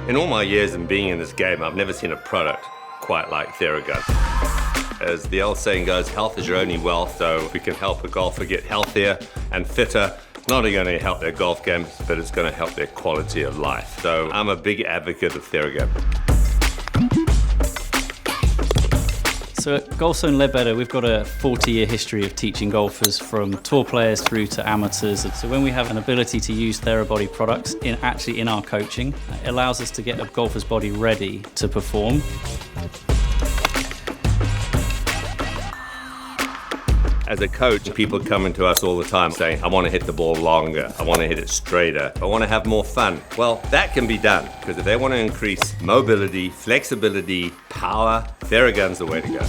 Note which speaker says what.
Speaker 1: In all my years in being in this game, I've never seen a product quite like Theragun. As the old saying goes, health is your only wealth, so if we can help a golfer get healthier and fitter, not only going to help their golf game, but it's going to help their quality of life. So I'm a big advocate of Theragun.
Speaker 2: So at Golfzone Leadbetter, we've got a 40-year history of teaching golfers from tour players through to amateurs. So when we have an ability to use Therabody products actually in our coaching, it allows us to get a golfer's body ready to perform.
Speaker 1: As a coach, people come into us all the time saying, I want to hit the ball longer, I want to hit it straighter, I want to have more fun. Well, that can be done, because if they want to increase mobility, flexibility, power, Theragun's the way to go.